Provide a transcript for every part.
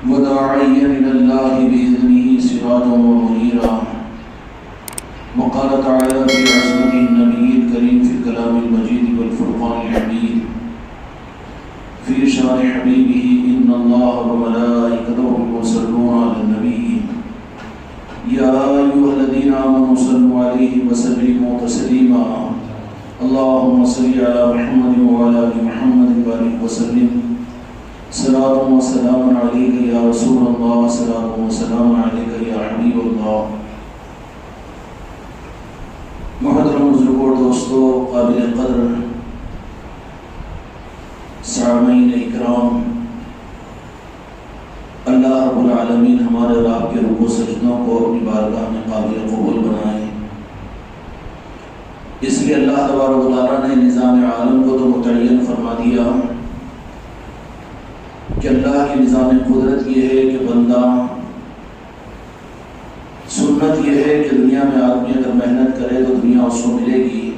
وداعيا إلى الله بإذنه سراجا ومنيرا. وقال تعالى في عصمة النبي الكريم في الكلام المجيد والفرقان الحميد في شان حبيبه إن الله وملائكته يصلون على النبي يا أيها الذين آمنوا صلوا عليه وسلموا تسليما. اللهم صل على محمد وعلى آل محمد وبارك وسلم. صلاة وسلام عليك يا رسول الله، صلاة وسلام عليك يا حبيب الله. محترم بزرگوں اور دوستو، قابل قدر سامعین اکرام، اللہ رب العالمین ہمارے اور آپ کے رکوع سجدوں کو اپنی بارگاہ میں قابل قبول بنائے. اس لیے اللہ تبارک و تعالیٰ نے نظام عالم کو تو متعین فرما دیا کہ اللہ کی نظام قدرت یہ ہے کہ بندہ، سنت یہ ہے کہ دنیا میں آدمی اگر محنت کرے تو دنیا اس کو ملے گی،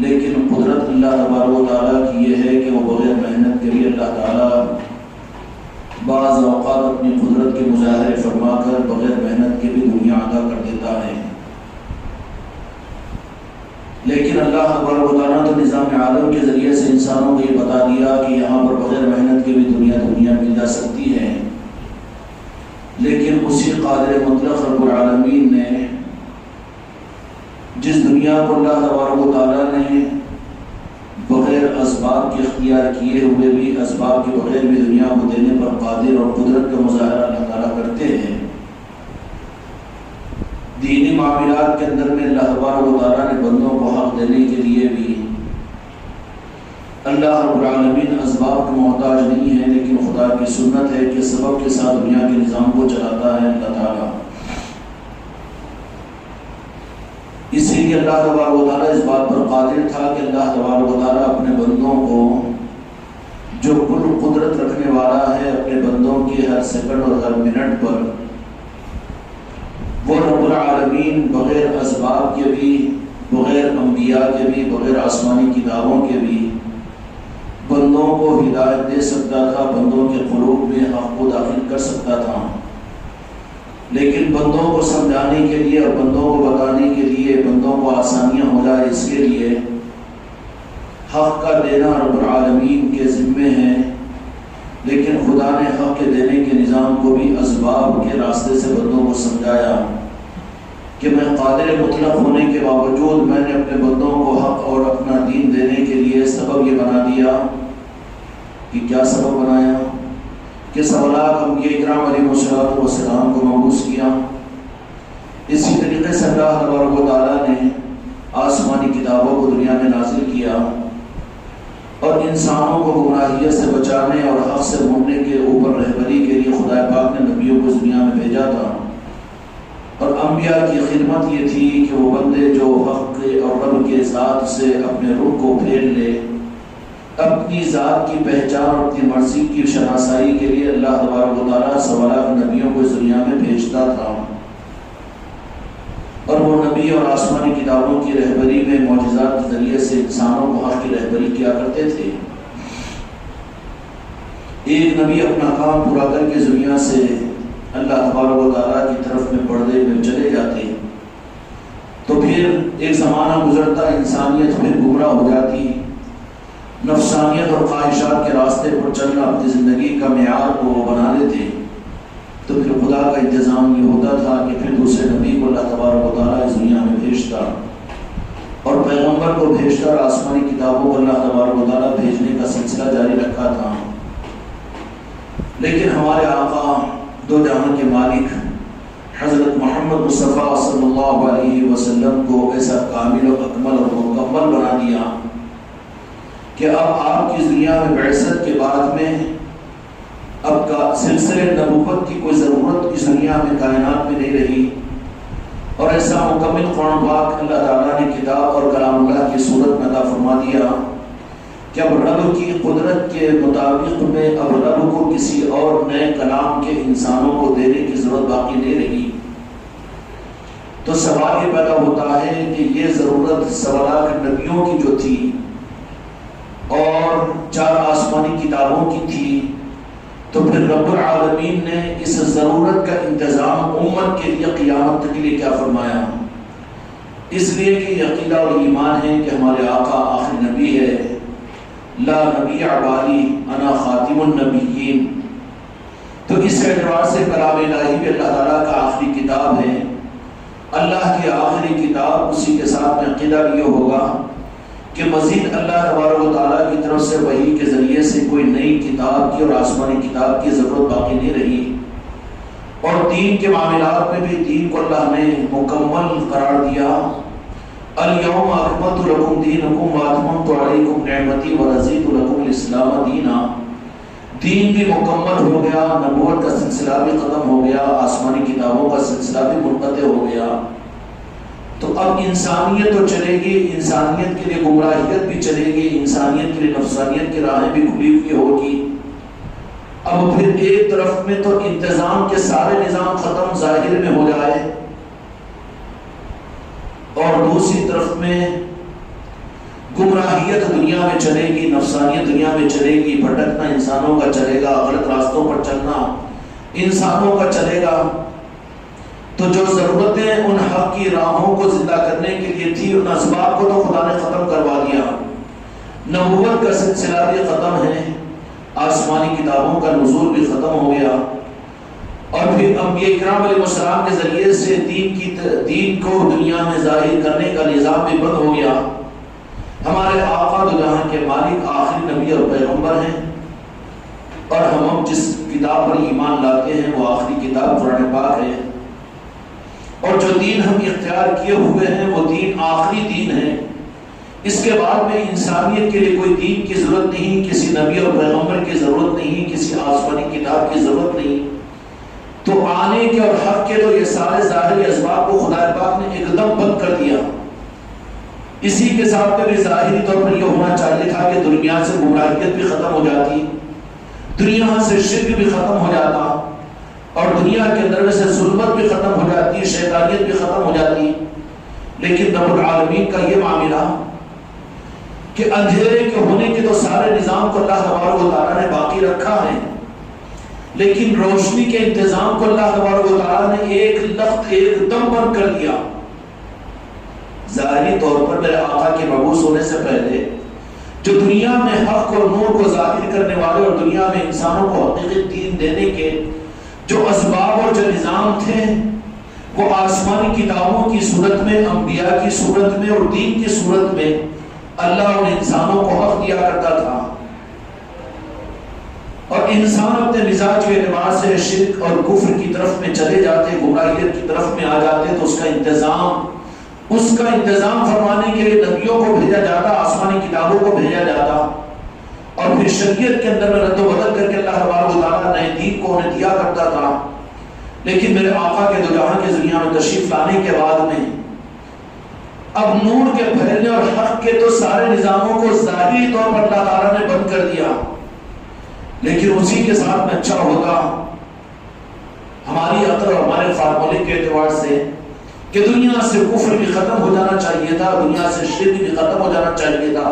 لیکن قدرت اللہ تبارک و تعالیٰ کی یہ ہے کہ وہ بغیر محنت کے بھی اللہ تعالیٰ بعض اوقات اپنی قدرت کے مظاہرے فرما کر بغیر محنت کے بھی دنیا عطا کر دیتا ہے. لیکن اللہ تبارک و تعالیٰ تو نظام عالم کے ذریعے سے انسانوں کو یہ بتا دیا کہ یہاں پر بغیر محنت کے بھی دنیا مل جا سکتی ہے. لیکن اسی قادر مطلق رب العالمین نے جس دنیا کو اللہ تبارک و تعالیٰ نے بغیر اسباب کے اختیار کیے ہوئے بھی اسباب کے بغیر بھی دنیا کو دینے پر قادر اور قدرت کا مظاہرہ اللہ تعالیٰ کرتے ہیں. دینی معاملات کے اندر میں اللہ تبارک و تعالیٰ نے بندوں کو حق دینے کے لیے بھی اللہ رب العالمین اسباب کا محتاج نہیں ہے، لیکن خدا کی سنت ہے کہ سبب کے ساتھ دنیا کے نظام کو چلاتا ہے اللہ تعالیٰ. اسی لیے اللہ تبارک و تعالیٰ اس بات پر قادر تھا کہ اللہ تبارک و تعالیٰ اپنے بندوں کو، جو کل قدرت رکھنے والا ہے، اپنے بندوں کے ہر سیکنڈ اور ہر منٹ پر وہ رب العالمین بغیر اسباب کے بھی، بغیر انبیاء کے بھی، بغیر آسمانی کتابوں کے بھی بندوں کو ہدایت دے سکتا تھا، بندوں کے قلوب میں حق کو داخل کر سکتا تھا. لیکن بندوں کو سمجھانے کے لیے اور بندوں کو بتانے کے لیے، بندوں کو آسانیاں ہو جائے اس کے لیے حق کا دینا رب العالمین کے ذمے ہے. لیکن خدا نے حق کے دینے کے نظام کو بھی اسباب کے راستے سے بندوں کو سمجھایا کہ میں قادر مطلق ہونے کے باوجود میں نے اپنے بندوں کو حق اور اپنا دین دینے کے لیے سبب یہ بنا دیا. کہ کیا سبب بنایا؟ کہ سوالات انبیاء کرام علیہ السلام کو مبعوث کیا. اسی طریقے سے اللہ تبارک و تعالیٰ نے آسمانی کتابوں کو دنیا میں نازل کیا اور انسانوں کو گمراہیت سے بچانے اور حق سے موڑنے کے اوپر رہبری کے لیے خدا پاک نے نبیوں کو دنیا میں بھیجا تھا. اور انبیاء کی خدمت یہ تھی کہ وہ بندے جو حق اور رب کے ذات سے اپنے رخ کو پھیر لے، اپنی ذات کی پہچان اور اپنی مرضی کی شناسائی کے لیے اللہ تبارک و تعالیٰ سوالات نبیوں کو اس دنیا میں بھیجتا تھا. اور وہ نبی اور آسمانی کتابوں کی رہبری میں معجزات کے ذریعے سے انسانوں کو حق کی رہبری کیا کرتے تھے. ایک نبی اپنا کام پورا کر کے دنیا سے اللہ تبارک و تعالیٰ کی طرف میں پردے میں چلے جاتے، تو پھر ایک زمانہ گزرتا، انسانیت پھر گمراہ ہو جاتی، نفسانیت اور خواہشات کے راستے پر چلنا اپنی زندگی کا معیار کو بنا لیتے. تو پھر خدا کا انتظام یہ ہوتا تھا کہ پھر دوسرے نبی کو اللہ تبارک و تعالیٰ اس دنیا میں بھیجتا اور پیغمبر کو بھیجتا اور آسمانی کتابوں کو اللہ تبارک و تعالیٰ بھیجنے کا سلسلہ جاری رکھا تھا. لیکن ہمارے آقا دو جہاں کے مالک حضرت محمد مصطفیٰ صلی اللہ علیہ وسلم کو ایسا کامل و اکمل اور مکمل بنا دیا کہ اب آپ کی دنیا میں بعثت کے بعد میں اب کا سلسلے نبوت کی کوئی ضرورت اس دنیا میں کائنات میں نہیں رہی. اور ایسا مکمل قرآن پاک اللہ تعالیٰ نے کتاب اور کلام اللہ کی صورت میں عطا فرما دیا کہ اب رب کی قدرت کے مطابق میں اب رب کو کسی اور نئے کلام کے انسانوں کو دینے کی ضرورت باقی نہیں رہی. تو سوال یہ پیدا ہوتا ہے کہ یہ ضرورت سوالات نبیوں کی جو تھی اور 4 آسمانی کتابوں کی تھی، تو پھر رب العالمین نے اس ضرورت کا انتظام امت کے لیے قیامت کے لیے کیا فرمایا؟ اس لیے کہ یہ عقیدہ اور ایمان ہے کہ ہمارے آقا آخری نبی ہے، لا نبی بعدی انا خاتم النبیین۔ تو اس اعتبار سے کلام الہی بھی اللہ تعالیٰ کا آخری کتاب ہے، اللہ کی آخری کتاب۔ اسی کے ساتھ میں عقیدہ یہ ہوگا کہ مزید اللہ تبارک و تعالیٰ کی طرف سے وحی کے ذریعے سے کوئی نئی کتاب کی اور آسمانی کتاب کی ضرورت باقی نہیں رہی، اور دین کے معاملات میں بھی دین کو اللہ نے مکمل قرار دیا۔ الیوم اکملت لکم دینکم واتممت علیکم نعمتی ورضیت لکم الاسلام دینا۔ دین بھی مکمل ہو گیا، نبوت کا سلسلہ بھی ختم ہو گیا، آسمانی کتابوں کا سلسلہ بھی منقطع ہو گیا۔ تو اب انسانیت تو چلے گی، انسانیت کے لیے گمراہیت بھی چلے گی، انسانیت کے لیے نفسانیت کی راہیں بھی کھلی ہوئی ہوگی۔ اب پھر ایک طرف میں تو انتظام کے سارے نظام ختم ظاہر میں ہو جائے، اور دوسری طرف میں گمراہیت دنیا میں چلے گی، نفسانیت دنیا میں چلے گی، بھٹکنا انسانوں کا چلے گا، غلط راستوں پر چلنا انسانوں کا چلے گا۔ تو جو ضرورتیں ان حق کی راہوں کو زندہ کرنے کے لیے تھی، ان اسباب کو تو خدا نے ختم کروا دیا۔ نبوت کا سلسلہ بھی ختم ہے، آسمانی کتابوں کا نزول بھی ختم ہو گیا، اور پھر انبیاء کرام علیہ السلام کے ذریعے سے دین کو دنیا میں ظاہر کرنے کا نظام بھی بند ہو گیا۔ ہمارے آقا دو جہاں کے مالک آخری نبی اور پیغمبر ہیں، اور ہم جس کتاب پر ایمان لاتے ہیں وہ آخری کتاب قرآن پاک ہے، اور جو دین ہم اختیار کیے ہوئے ہیں وہ دین آخری دین ہے۔ اس کے بعد میں انسانیت کے لیے کوئی دین کی ضرورت نہیں، کسی نبی اور پیغمبر کی ضرورت نہیں، کسی آسمانی کتاب کی ضرورت نہیں۔ تو آنے کے اور حق کے تو یہ سارے ظاہری اسباب کو خدا پاک نے ایک دم بند کر دیا۔ اسی کے ساتھ میں بھی ظاہری طور پر یہ ہونا چاہیے تھا کہ دنیا سے گمراہیت بھی ختم ہو جاتی، دنیا سے شرک بھی ختم ہو جاتا، اور دنیا کے اندر سے ظلمت بھی ختم ہو جاتی، شیطانیت بھی ختم ہو جاتی۔ لیکن رب العالمین کا یہ معاملہ کہ اندھیرے کے ہونے کے تو سارے نظام کو اللہ تبارک و تعالیٰ نے باقی رکھا ہے، لیکن روشنی کے انتظام کو اللہ تبارک و تعالیٰ نے ایک لخت ایک دم بند کر دیا۔ ظاہری طور پر میرے آقا کے مبعوث ہونے سے پہلے جو دنیا میں حق اور نور کو ظاہر کرنے والے اور دنیا میں انسانوں کو حقیقی دین دینے کے جو اسباب اور جو نظام تھے، وہ آسمانی کتابوں کی صورت میں، انبیاء کی صورت میں اور دین کی صورت میں اللہ ان انسانوں کو حق دیا کرتا تھا۔ اور انسان اپنے مزاج کے اعتبار سے شرک اور کفر کی طرف میں چلے جاتے، گمراہیت کی طرف میں آ جاتے، تو اس کا انتظام فرمانے کے لیے نبیوں کو بھیجا جاتا، آسمانی کتابوں کو بھیجا جاتا، اور پھر شریعت کے اندر میں رد و بدل کر کے اللہ تبارک و تعالیٰ نئے دین کو انہیں دیا کرتا تھا۔ لیکن میرے آقا کے دو جہاں کی دنیا میں تشریف لانے کے بعد میں اب نور کے پھیلنے اور حق کے تو سارے نظاموں کو ظاہری طور پر اللہ تعالیٰ نے بند کر دیا۔ لیکن اسی کے ساتھ میں اچھا ہوگا ہماری عقل اور ہمارے فارمولے کے اعتبار سے کہ دنیا سے کفر بھی ختم ہو جانا چاہیے تھا، دنیا سے شرک بھی ختم ہو جانا چاہیے تھا،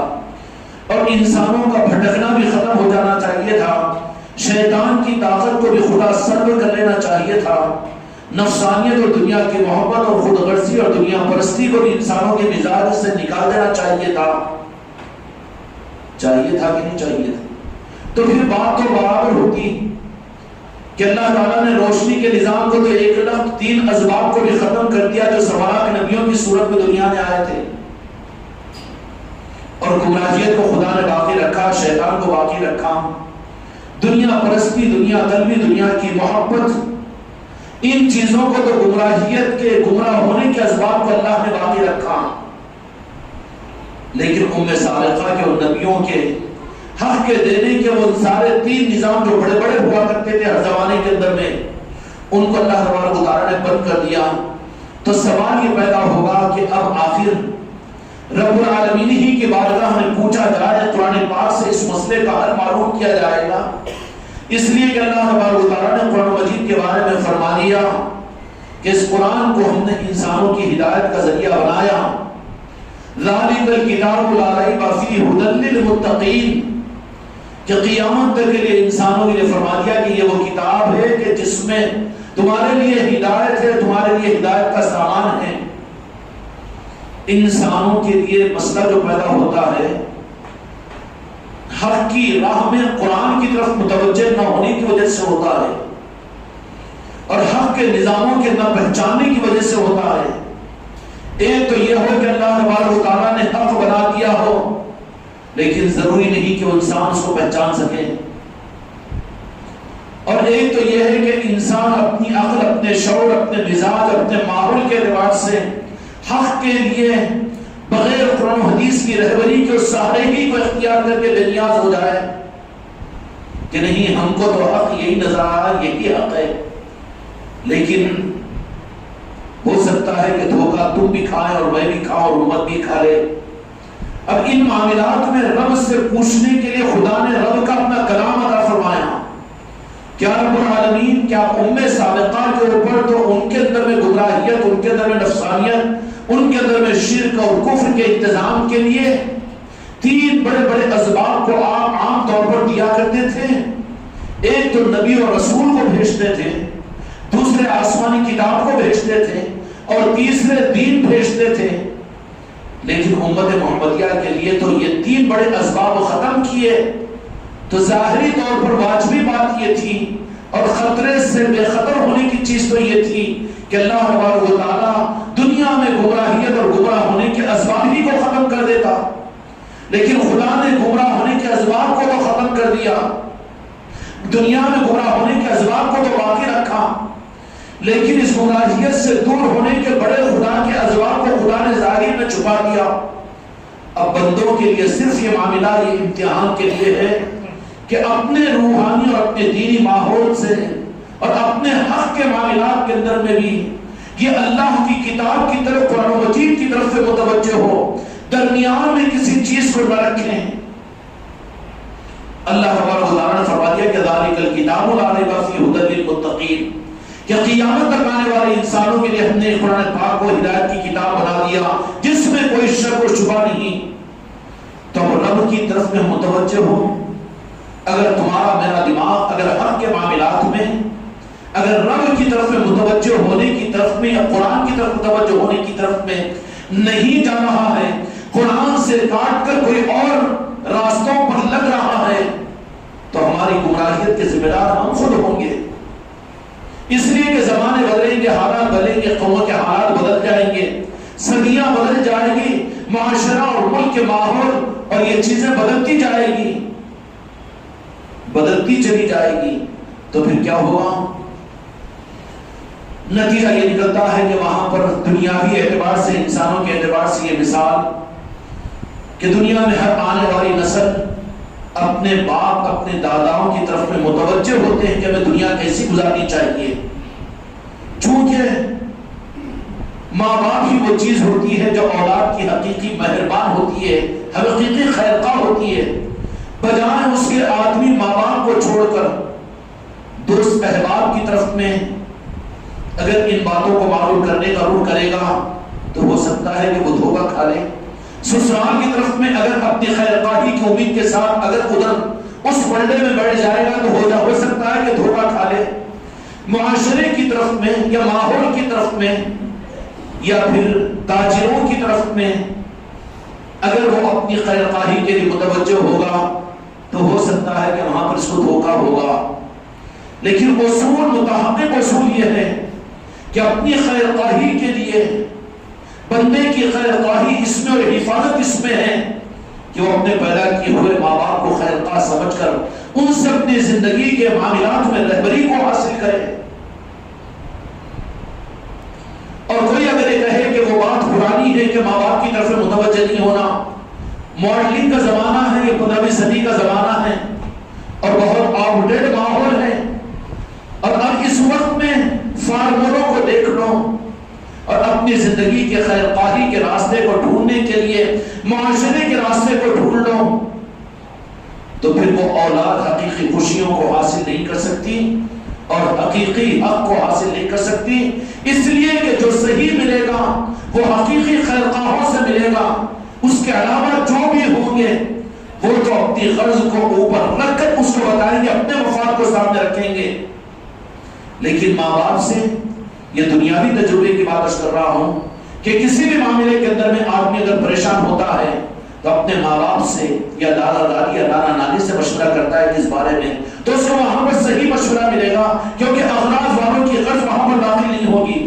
اور انسانوں کا بھٹکنا بھی ختم ہو جانا چاہیے تھا، شیطان کی طاقت کو بھی خدا سلب کر لینا چاہیے تھا، نفسانیت اور دنیا کی محبت اور خود غرضی اور دنیا پرستی کو بھی انسانوں کے مزاج سے نکال دینا چاہیے تھا۔ چاہیے تھا کہ نہیں چاہیے تھا؟ تو پھر بات تو برابر ہوتی کہ اللہ تعالیٰ نے روشنی کے نظام کو تو ایک لخت تین اسباب کو بھی ختم کر دیا جو سوارا نبیوں کی صورت میں دنیا میں آئے تھے، اور گمراہیت کو خدا نے باقی رکھا، شیطان کو باقی رکھا، دنیا پرستی، دنیا طلبی، دنیا کی محبت، ان چیزوں کو تو گمراہیت کے گمراہ ہونے کے اسباب کو اللہ نے باقی رکھا۔ لیکن ام صالحہ کے اور نبیوں کے حق کے دینے کے وہ سارے تین نظام جو بڑے بڑے ہوا کرتے تھے ہر زمانے کے اندر میں، ان کو اللہ تبارک و تعالیٰ نے بند کر دیا۔ تو سوال یہ پیدا ہوگا کہ اب آخر رب العالمین ہی کی بارگاہ میں پوچھا جائے، قرآن پاک سے اس مسئلے کا حل معلوم کیا جائے گا، اس لیے کہ اللہ تبارک و تعالیٰ نے قرآن مجید کے بارے میں فرما دیا کہ اس قرآن کو ہم نے انسانوں کی ہدایت کا ذریعہ بنایا۔ ذالک الکتاب لا ریب فیہ ھدی للمتقین، کہ قیامت تک کے لیے انسانوں کے لیے فرما دیا کہ یہ وہ کتاب ہے کہ جس میں تمہارے لیے ہدایت ہے، تمہارے لیے ہدایت کا سامان ہے۔ انسانوں کے لیے مسئلہ جو پیدا ہوتا ہے حق کی راہ میں قرآن کی طرف متوجہ نہ ہونے کی وجہ سے ہوتا ہے، اور حق کے نظاموں کے نہ پہچاننے کی وجہ سے ہوتا ہے۔ ایک تو یہ ہو کہ اللہ تبارک و تعالیٰ نے حق بنا دیا ہو، لیکن ضروری نہیں کہ وہ انسان اس کو پہچان سکے، اور ایک تو یہ ہے کہ انسان اپنی عقل، اپنے شعور، اپنے مزاج، اپنے ماحول کے اعتبار سے حق کے لیے بغیر قرآن و حدیث کی رہبری کے سارے ہی کو اختیار کر کے بے نیاز ہو جائے کہ نہیں، ہم کو تو حق یہی نظر آ رہا، یہی حق ہے۔ لیکن ہو سکتا ہے کہ دھوکہ تم بھی کھائے اور میں بھی کھاؤں اور امت بھی کھا لے۔ اب ان معاملات میں رب سے پوچھنے کے لیے خدا نے رب کا اپنا کلام عطا فرمایا۔ کیا رب العالمین، کیا امت سابقہ کے اوپر تو ان کے اندر میں گمراہیت، ان کے اندر میں نفسانیت، ان کے اندر میں شرک اور کفر کے انتظام کے لیے تین بڑے بڑے اسباب کو آپ عام طور پر دیا کرتے تھے؟ ایک تو نبی اور رسول کو بھیجتے تھے، دوسرے آسمانی کتاب کو بھیجتے تھے، اور تیسرے دین بھیجتے تھے۔ لیکن امت محمدیہ کے لیے تو یہ تین بڑے اسباب ختم کیے، تو ظاہری طور پر واجبی بات یہ تھی، اور خطرے سے بے خطر ہونے کی چیز تو یہ تھی کہ اللہ تبارک و تعالیٰ دنیا میں گمراہیت اور گمراہ ہونے کے اسباب ہی کو ختم کر دیتا، لیکن خدا نے گمراہ ہونے کے اسباب کو تو ختم کر دیا، دنیا میں گمراہ ہونے کے اسباب کو تو باقی رکھا، لیکن اس گمراہیت سے دور ہونے کے بڑے خدا کے اسباب کو خدا نے ظاہر میں چھپا دیا۔ اب بندوں کے لیے صرف یہ معاملہ، یہ امتحان کے لیے ہے کہ اپنے روحانی اور اپنے دینی ماحول سے اور اپنے حق کے معاملات کے اندر میں بھی یہ اللہ کی کتاب کی طرف، قرآن مجید کی طرف سے متوجہ ہو، درمیان میں کسی چیز کو نہ رکھیں۔ اللہ تبارک و تعالیٰ نے فرما دیا کہ ذالک الکتاب لا ریب فیہ ھدی للمتقین، کہ قیامت تک آنے والے انسانوں کے لیے ہم نے قرآن پاک کو ہدایت کی کتاب بنا دیا جس میں کوئی شک و شبہ نہیں۔ تو رب کی طرف میں متوجہ ہو۔ اگر تمہارا میرا دماغ اگر حق کے معاملات میں اگر رب کی طرف میں متوجہ ہونے کی طرف میں یا قرآن کی طرف متوجہ ہونے کی طرف میں نہیں جا رہا ہے، قرآن سے کاٹ کر کوئی اور راستوں پر لگ رہا ہے، تو ہماری گمراہیت کے ذمہ دار ہم خود ہوں گے۔ اس لیے کہ زمانے بدلیں گے، حالات بدلیں گے، قوموں کے حالات بدل جائیں گے، صدیاں بدل جائیں گی، معاشرہ اور ملک کے ماحول اور یہ چیزیں بدلتی جائے گی، بدلتی چلی جائے گی، تو پھر کیا ہوگا؟ نتیجہ یہ نکلتا ہے کہ وہاں پر دنیاوی اعتبار سے، انسانوں کے اعتبار سے یہ مثال کہ دنیا میں ہر آنے والی نسل اپنے باپ، اپنے داداؤں کی طرف میں متوجہ ہوتے ہیں کہ ہمیں دنیا کیسی گزارنی چاہیے، چونکہ ماں باپ ہی وہ چیز ہوتی ہے جو اولاد کی حقیقی مہربان ہوتی ہے، حقیقی خیرخواہ ہوتی ہے، بجائے اس کے آدمی ماں باپ کو چھوڑ کر دوست احباب کی طرف میں اگر ان باتوں کو معلوم کرنے کا رخ کرے گا تو ہو سکتا ہے کہ وہ دھوکہ کھا لے۔ سسرال کی طرف میں اگر اپنی خیرخواہی کی امید کے ساتھ اگر ادھر اس پلڑے میں بیٹھ جائے گا تو ہو سکتا ہے کہ دھوکہ کھا لے۔ معاشرے کی طرف میں یا ماحول کی طرف میں یا پھر تاجروں کی طرف میں اگر وہ اپنی خیرخواہی کے لیے متوجہ ہوگا تو ہو سکتا ہے کہ وہاں پر اس کو دھوکہ ہوگا۔ لیکن اصول، متحقق اصول یہ ہے کہ اپنی خیرخواہی کے لیے بندے کی خیرخواہی اس میں اور حفاظت اس میں ہے کہ وہ اپنے پیدا کیے ہوئے ماں باپ کو خیرخواہ سمجھ کر ان سے اپنی زندگی کے معاملات میں رہبری کو حاصل کرے۔ اور کوئی اگر یہ کہے کہ وہ بات پرانی ہے کہ ماں باپ کی طرف متوجہ نہیں ہونا، ماڈلنگ کا زمانہ ہے، یہ 15ویں صدی کا زمانہ ہے اور بہت آؤٹ ڈیٹ ماحول ہے، اور اب اس وقت میں فارمولوں کو دیکھ لو اور اپنی زندگی کے خیرخواہی کے راستے کو ڈھونڈنے کے لیے معاشرے کے راستے کو ڈھونڈ لو، تو پھر وہ اولاد حقیقی خوشیوں کو حاصل نہیں کر سکتی اور حقیقی حق کو حاصل نہیں کر سکتی، اس لیے کہ جو صحیح ملے گا وہ حقیقی خیرخواہوں سے ملے گا، اس کے علاوہ جو بھی ہوں گے وہ تو اپنی غرض کو اوپر رکھ کر اس کو بتائیں گے، اپنے مفاد کو سامنے رکھیں گے. لیکن ماں باپ سے یہ دنیاوی تجربے کی بات کر رہا ہوں کہ کسی بھی معاملے کے اندر میں آدمی اگر پریشان ہوتا ہے تو اپنے ماں باپ سے یا دادا دادی یا نانا نانی سے مشورہ کرتا ہے کس بارے میں، تو اس کو وہاں پر صحیح مشورہ ملے گا، کیونکہ اغراض والوں کی غرض وہاں پر داخل نہیں ہوگی.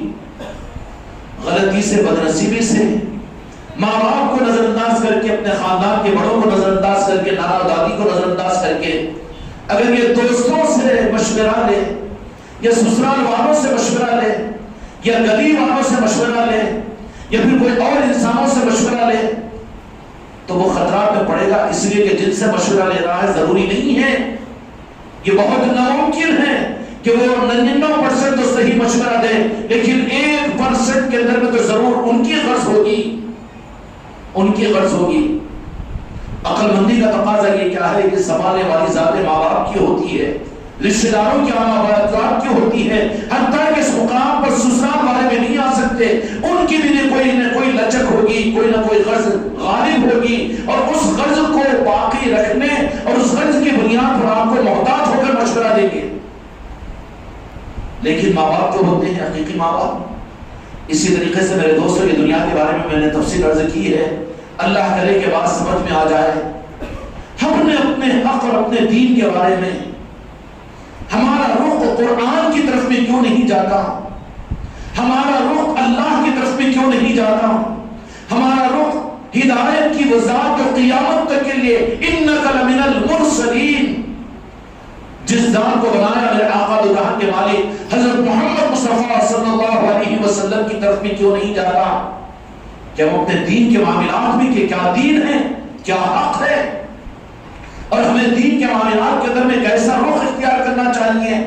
غلطی سے، بدنصیبی سے ماں باپ کو نظر انداز کر کے، اپنے خاندان کے بڑوں کو نظر انداز کر کے، نانا دادی کو نظر انداز کر کے اگر یہ دوستوں سے مشورہ لے یا سسرال والوں سے مشورہ لے یا گلی والوں سے مشورہ لے یا پھر کوئی اور انسانوں سے مشورہ لے تو وہ خطرات میں پڑے گا. اس لیے کہ جن سے مشورہ لے رہا ہے ضروری نہیں ہے، یہ بہت ناممکن ہے کہ وہ 99% تو صحیح مشورہ دے، لیکن 1% کے اندر میں تو ضرور ان کی غرض ہوگی، ان کی غرض ہوگی. عقل مندی کا تقاضا یہ کیا ہے کہ سنبھالنے والی ذات ماں باپ کی ہوتی ہے، رشتہ داروں کی آمد کی ہوتی ہے، حتیٰ کہ اس مقام پر سسرال والے میں نہیں آ سکتے. ان کی بھی کوئی نہ کوئی لچک ہوگی، کوئی نہ کوئی غرض غالب ہوگی، اور اس غرض کو باقی رکھنے اور اس غرض کی بنیاد پر آپ کو محتاط ہو کر مشورہ دیں گے. لیکن ماں باپ جو ہوتے ہیں حقیقی ماں باپ، اسی طریقے سے میرے دوستوں یہ دنیا کے بارے میں نے تفصیل عرض کی ہے، اللہ کرے کہ بات سمجھ میں آ جائے. ہم نے اپنے حق اور اپنے دین کے بارے میں ہمارا رخ قرآن کی طرف میں کیوں نہیں جاتا؟ ہمارا رخ اللہ کی طرف میں کیوں نہیں جاتا؟ ہمارا رخ ہدایت کی وہ ذات جو قیامت تک کے لیے انک لمن المرسلین، جس ذات کو بنایا میرے آقا دو جہاں کے مالک حضرت محمد مصطفیٰ صلی اللہ علیہ وسلم کی طرف میں کیوں نہیں جاتا؟ کہ ہم اپنے دین کے معاملات میں کہ کیا دین ہے، کیا حق ہے، اور ہمیں دین کے معاملات کے اندر میں کیسا رخ اختیار کرنا چاہیے،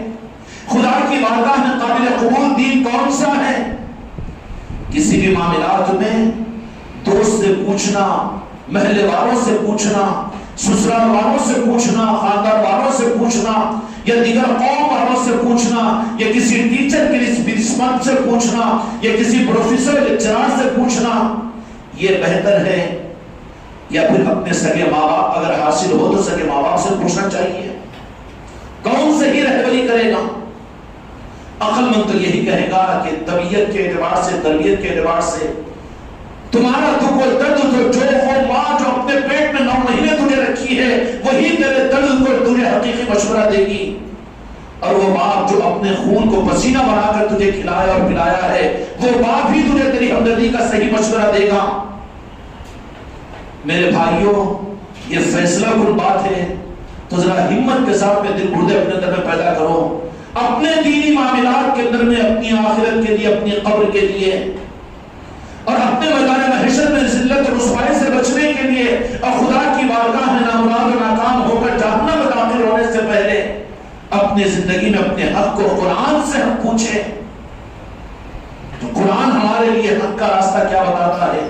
خدا کی بارگاہ میں قابل قبول دین کون سا ہے. کسی بھی معاملات میں دوست سے پوچھنا، محلے والوں سے پوچھنا، سسرال والوں سے پوچھنا، خاندان والوں سے پوچھنا، یا دیگر قوم والوں سے پوچھنا، یا کسی ٹیچر کے رسپانس سے پوچھنا، یا کسی پروفیسر لیکچرار سے پوچھنا، یہ بہتر ہے یا پھر اپنے سگے ماں باپ اگر حاصل ہو تو سگے ماں باپ سے پوچھنا چاہیے؟ کون صحیح رہبری کرے گا؟ عقل مند تو یہی کہے گا کہ طبیعت کے اعتبار سے، تربیت کے اعتبار سے تمہارا دکھ و درد تو جو ہو، ماں جو اپنے پیٹ میں 9 مہینے تجھے رکھی ہے وہی تیرے درد کو تجھے حقیقی مشورہ دے گی، اور وہ باپ جو اپنے خون کو پسینہ بنا کر تجھے کھلایا اور پلایا ہے وہ باپ ہی تجھے تیری ہمدردی کا صحیح مشورہ دے گا. میرے بھائیوں، یہ فیصلہ کن بات ہے، تو ذرا ہمت کے ساتھ میں دل گردے اپنے اندر میں پیدا کرو، اپنے دینی معاملات کے اندر میں، اپنی آخرت کے لیے، اپنی قبر کے لیے، اور اپنے میدان محشر میں ذلت اور رسوائی سے بچنے کے لیے، اور خدا کی بارگاہ میں نامراد و ناکام ہو کر جہنم میں داخل ہونے سے پہلے اپنی زندگی میں اپنے حق کو قرآن سے ہم پوچھیں. تو قرآن ہمارے لیے حق کا راستہ کیا بتاتا ہے،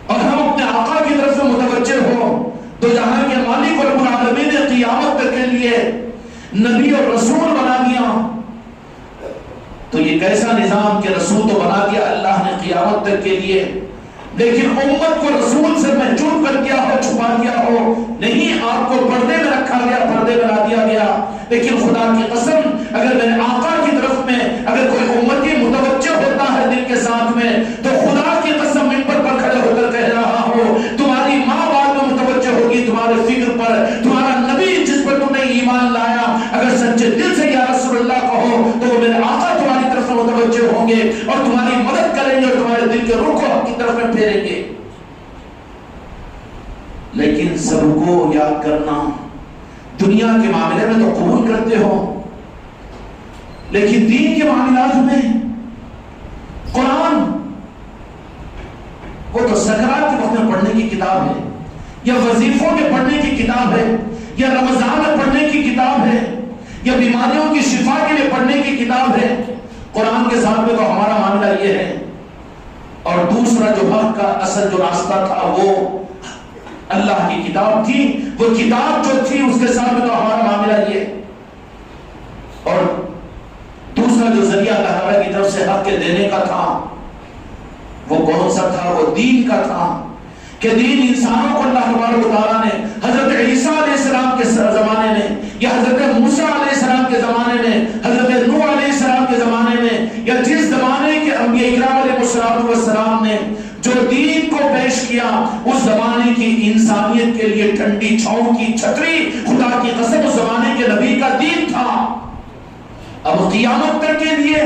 اور ہم اپنے آقا کی طرف سے متوجہ ہو. تو جہاں کے مالک اور رب العالمین نے قیامت تک کے لیے نبی اور رسول بنا دیا، تو یہ کیسا نظام کہ رسول تو بنا دیا اللہ نے قیامت تک کے لیے، لیکن امت کو رسول سے محجوب کر دیا ہو، چھپا دیا ہو. نہیں، آپ کو پردے میں رکھا گیا، پردے میں لا دیا گیا. لیکن خدا کی قسم اگر میرے آقا کی طرف میں اگر کوئی امتی متوجہ ہوتا ہے دل کے ساتھ میں، تو خدا کی قسم منبر پر کھڑے ہو کر کہہ رہا ہو، تمہاری ماں بعد میں متوجہ ہوگی تمہارے فکر پر، تمہارا نبی جس پر تم نے ایمان لایا اگر سچے دل سے یا رسول اللہ کہو تو وہ میرے آقا تمہاری طرف میں متوجہ ہوں گے اور تمہاری مدد کریں گے اور تمہارے دل کے رخ کو حق کی طرف میں پھیریں گے. لیکن سب کو یاد کرنا، دنیا کے معاملے میں تو قبول کرتے ہو، لیکن دین کے معاملات میں قرآن وہ تو سکرات کے وقت میں پڑھنے کی کتاب ہے، یا وظیفوں کے پڑھنے کی کتاب ہے، یا رمضان میں پڑھنے کی کتاب ہے، یا بیماریوں کی شفا کے لیے پڑھنے کی کتاب ہے. قرآن کے ساتھ میں تو ہمارا معاملہ یہ ہے. اور دوسرا جو حق کا اصل جو راستہ تھا وہ اللہ کی کتاب تھی، وہ کتاب جو تھی اس کے ساتھ میں تو ہمارا معاملہ یہ. اور دوسرا جو ذریعہ اللہ تعالیٰ کی طرف سے حق کے دینے کا تھا وہ کون سا تھا؟ وہ دین کا تھا. کہ دین انسانوں کو اللہ تبارک و تعالیٰ نے حضرت عیسیٰ علیہ السلام کے زمانے میں یا حضرت موسیٰ علیہ السلام کے زمانے میں حضرت نوح علیہ السلام کے زمانے میں یا جس زمانے کے انبیاء اکرام علیہ السلام نے جو دین کو پیش کیا اس زمانے کی انسانیت کے لیے ٹھنڈی چھاؤں کی چھتری خدا کی قسم اس زمانے کے نبی کا دین تھا. اب قیامت تک کے لیے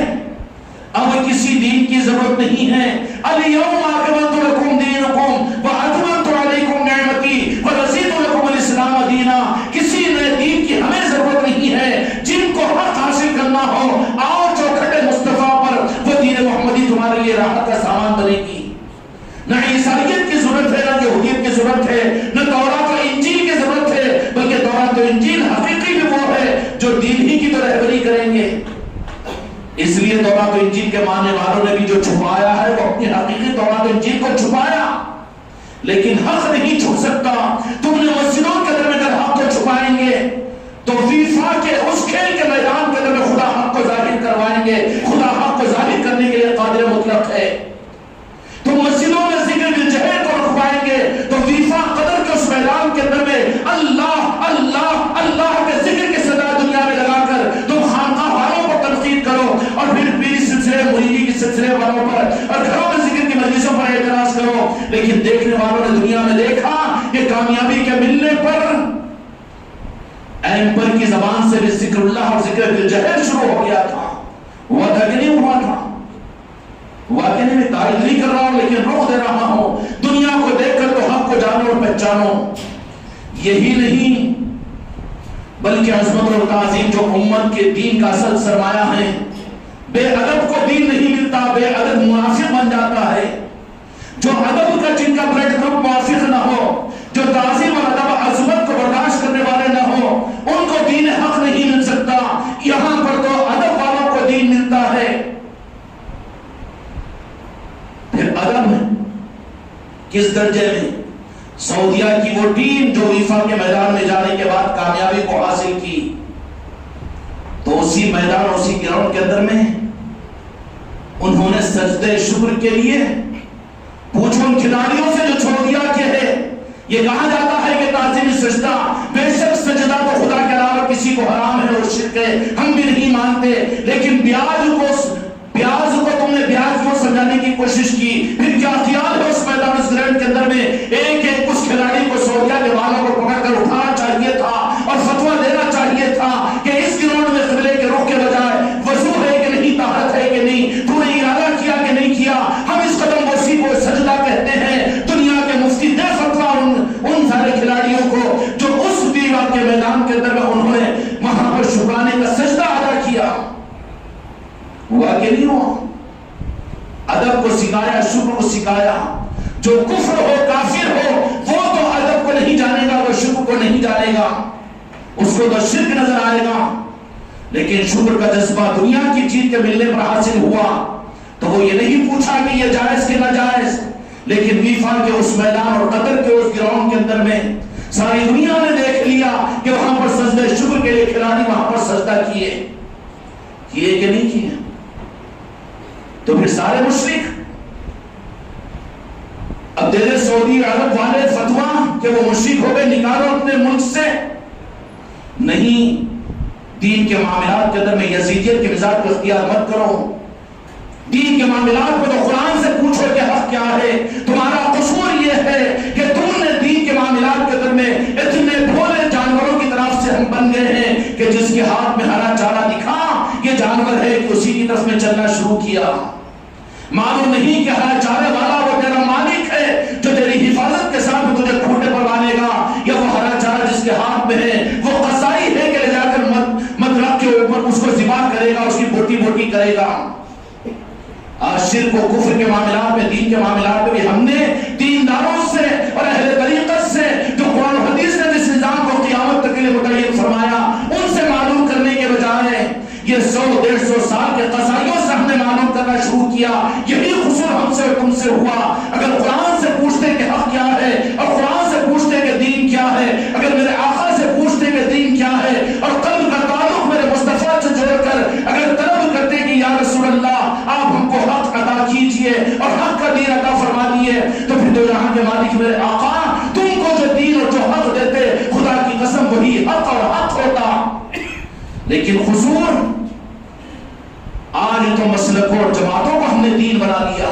اب کسی دین کی ضرورت نہیں ہے. الیوم اکملت لکم دینکم واتممت علیکم نعمتی ورضیت لکم الاسلام دینا. کسی نئے دین کی ہمیں ضرورت نہیں ہے. جن کو حق حاصل کرنا ہو آؤ چوکھٹ مصطفیٰ پر، وہ دین محمدی تمہارے لیے راحت کا سامان بنے گی. نہ عیسائیت کی ضرورت ہے، نہ یہودیت کی ضرورت ہے، نہ تورات و انجیل کی ضرورت ہے، بلکہ تورات و انجیل حقیقی بھی وہ ہے جو دین ہی کی تو رہبری کریں گے. اس لیے تورات و انجیل کے ماننے والوں نے بھی جو چھپایا ہے وہ اپنی حقیقی تورات و انجیل کو چھپایا، لیکن حق نہیں چھپ سکتا. تم نے مسجدوں کے اندر میں اگر حق کو چھپائیں گے تو فیفا کے اس کھیل کے میدان کے اندر میں خدا حق کو ظاہر کروائیں گے. خدا حق کو ظاہر کرنے کے لیے قادر مطلق ہے. تم مسجدوں میں ذکر بالجہر کو رکھوائیں گے تو فیفا قدر کے اس میدان کے اندر میں اللہ اللہ اللہ کے ذکر کی صدا دنیا میں لگا کر تم خانقاہ والوں کو تنقید کرو اور پھر پیری سلسلے مریدی کی سلسلے والوں پر اور گھروں میں ذکر کی مجلسوں پر اعتراض کرو. لیکن دیکھنے والوں نے دنیا میں دیکھا کہ کامیابی کے ملنے پر ایمپر کی زبان سے بھی ذکر اللہ اور ذکر بالجہر شروع ہو گیا تھا. ہوا تھا کہ نہیں ہوا تھا؟ واقعی میں تعریف نہیں کر رہا ہوں لیکن روح دے رہا ہوں. دنیا کو دیکھ کر تو حق کو جانو اور پہچانو. یہی نہیں بلکہ عظمت اور تعظیم جو امت کے دین کا اصل سرمایہ ہے. بے ادب کو دین نہیں ملتا، بے ادب منافق بن جاتا ہے. جو ادب کا جن کا بلڈ گروپ موافق نہ ہو، جو تعظیم اور ادب عظمت کو برداشت کرنے والے نہ ہو، ان کو دین حق نہیں مل سکتا. یہاں پر تو ادب والوں کو دین ملتا ہے. پھر ادب کس درجے میں؟ سعودیہ کی وہ ٹیم جو ویفا کے میدان میں جانے کے بعد کامیابی کو حاصل کی تو اسی میدان اسی گراؤنڈ کے اندر میں انہوں نے سجدے شکر کے لیے پوچھو ان کھلاڑیوں سے جو چھوڑ دیا کہ ہے یہ کہا جاتا ہے کہ تعظیمی سجدہ، بے شک سجدہ تو خدا کے علاوہ کسی کو حرام ہے اور شرک ہے، ہم بھی نہیں مانتے. لیکن پیاز کو تم نے بیاج کو سمجھانے کی کوشش کی. پھر کیا خیال ہے اس میدان اس گراؤنڈ کے اندر میں ایک ایک اس کھلاڑی کو سعودیہ کے بالوں کو پکڑ کر اٹھانا چاہیے تھا اور فتویٰ دینا چاہیے تھا کہ اس گراؤنڈ میں قبلے کے رخ کے بجائے وضو ہے کہ نہیں، طہارت ہے کہ نہیں، تو نے ارادہ کیا کہ نہیں کیا. ہم اس قدم بوسی کو سجدہ کہتے ہیں. دنیا کے مفتی دے فتویٰ ان سارے کھلاڑیوں کو جو اس ویوا کے میدان کے اندر میں انہوں نے وہاں پر شکرانے کا سجدہ ادا کیا. ہوا کہ نہیں ہوا؟ ادب کو سکھایا، شکر کو سکھایا. جو کفر ہو کافر ہو وہ تو ادب کو نہیں جانے گا، وہ شکر کو نہیں جانے گا، اس کو تو شرک نظر آئے گا. لیکن شکر کا جذبہ دنیا کی چیز کے ملنے پر حاصل ہوا تو وہ یہ نہیں پوچھا کہ یہ جائز کہ ناجائز. لیکن ویفا کے اس میدان اور قطر کے اس گراؤنڈ کے اندر میں ساری دنیا نے دیکھ لیا کہ وہاں پر سجدہ شکر کے لیے کھلاڑی وہاں پر سجدہ کیے کہ نہیں کیے. تو پھر سارے مشرک اب دے دے سعودی عرب والے فتویٰ کہ وہ مشرک ہو گئے، نکالو اپنے ملک سے. نہیں، دین کے معاملات کے اندر میں یزیدیت کے مزاج کو اختیار مت کرو. دین کے معاملات کو تو قرآن سے پوچھو کہ حق کیا ہے. تمہارا قصور یہ ہے کہ تم نے دین کے معاملات کے اندر میں اتنے بھولے جانوروں کی طرف سے ہم بن گئے ہیں کہ جس کے ہاتھ میں ہرا چارہ دکھا یہ جانور ہے کہ اسی کی طرف میں چلنا شروع کیا. معلوم نہیں کہ ہرا چارے والا وہ تیرا مالک ہے جو تیری حفاظت کے ساتھ تجھے کھوٹے پر باندھے گا، یا وہ ہرا چارہ جس کے ہاتھ میں ہے وہ قصائی ہے کہ لے جا کر مطلق کے اوپر اس کو ذبح کرے گا، اس کی بوٹی بوٹی کرے گا. آج شرک و کفر کے معاملات میں، دین کے معاملات میں بھی ہم نے دینداروں سے اور اہل طریقت سے جو قرآن و حدیث نے جس نظام کو قیامت تک کے لیے متعین فرمایا ان سے معلوم کرنے کے بجائے یہ 100-150 سال کے قصائیوں سے ہم نے معلوم کرنا شروع کیا. یہی قصور ہم سے تم سے ہوا. اگر قرآن سے پوچھتے کہ حق کیا ہے اور قرآن سے پوچھتے کہ دین کیا ہے، اگر میرے آقا سے پوچھتے کہ دین کیا ہے اور قلب کا تعلق میرے مصطفیٰ سے جوڑ کر اگر طلب کرتے کہ یا رسول اللہ آپ ہم کو حق عطا کیجئے اور حق کا دین عطا فرما دیے، تو پھر تو یہاں کے مالک میرے لیکن قصور آج تو مسلکوں اور جماعتوں کو ہم نے دین بنا لیا،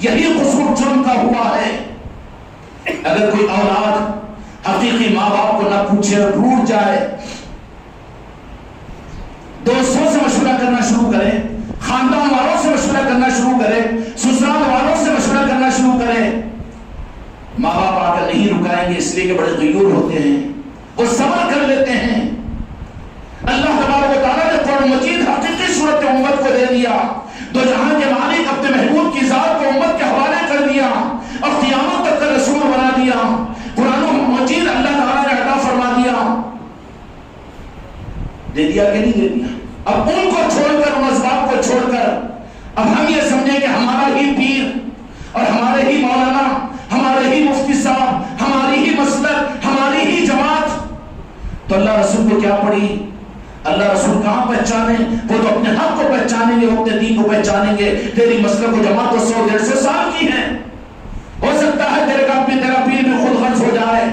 یہی قصور جرم کا ہوا ہے۔ اگر کوئی اولاد حقیقی ماں باپ کو نہ پوچھے اور روٹ جائے، دوستوں سے مشورہ کرنا شروع کرے، خاندان والوں سے مشورہ کرنا شروع کرے، سسرال والوں سے مشورہ کرنا شروع کرے، ماں باپ آ کر نہیں رکائیں گے، اس لیے کہ بڑے غیور ہوتے ہیں، وہ صبر کر لیتے ہیں۔ اللہ تبارک و تعالیٰ نے قرآن مجید حقیقی صورت امت کو دے دیا، دو جہاں کے مالک اپنے محبوب کی ذات کو امت کے حوالے کر دیا اور قیامت تک کا رسول بنا دیا۔ قرآن مجید اللہ تعالیٰ نے عطا فرما دیا، دے دیا کہ نہیں دے دیا؟ اب ان کو چھوڑ کر، ان اسباب کو چھوڑ کر اب ہم یہ سمجھیں کہ ہمارا ہی پیر اور ہمارے ہی مولانا، ہمارے ہی مفتی صاحب، ہماری ہی مسلک، ہماری ہی جماعت، تو اللہ رسول کو کیا پڑی؟ اللہ رسول کہاں پہچانے؟ وہ تو اپنے حق کو پہچانیں گے، وہ اپنے دین کو پہچانیں گے۔ تیری مسلک و جماعت تو 100-150 سال کی ہے، ہو سکتا ہے تیرا پیر بھی خود غرض ہو جائے،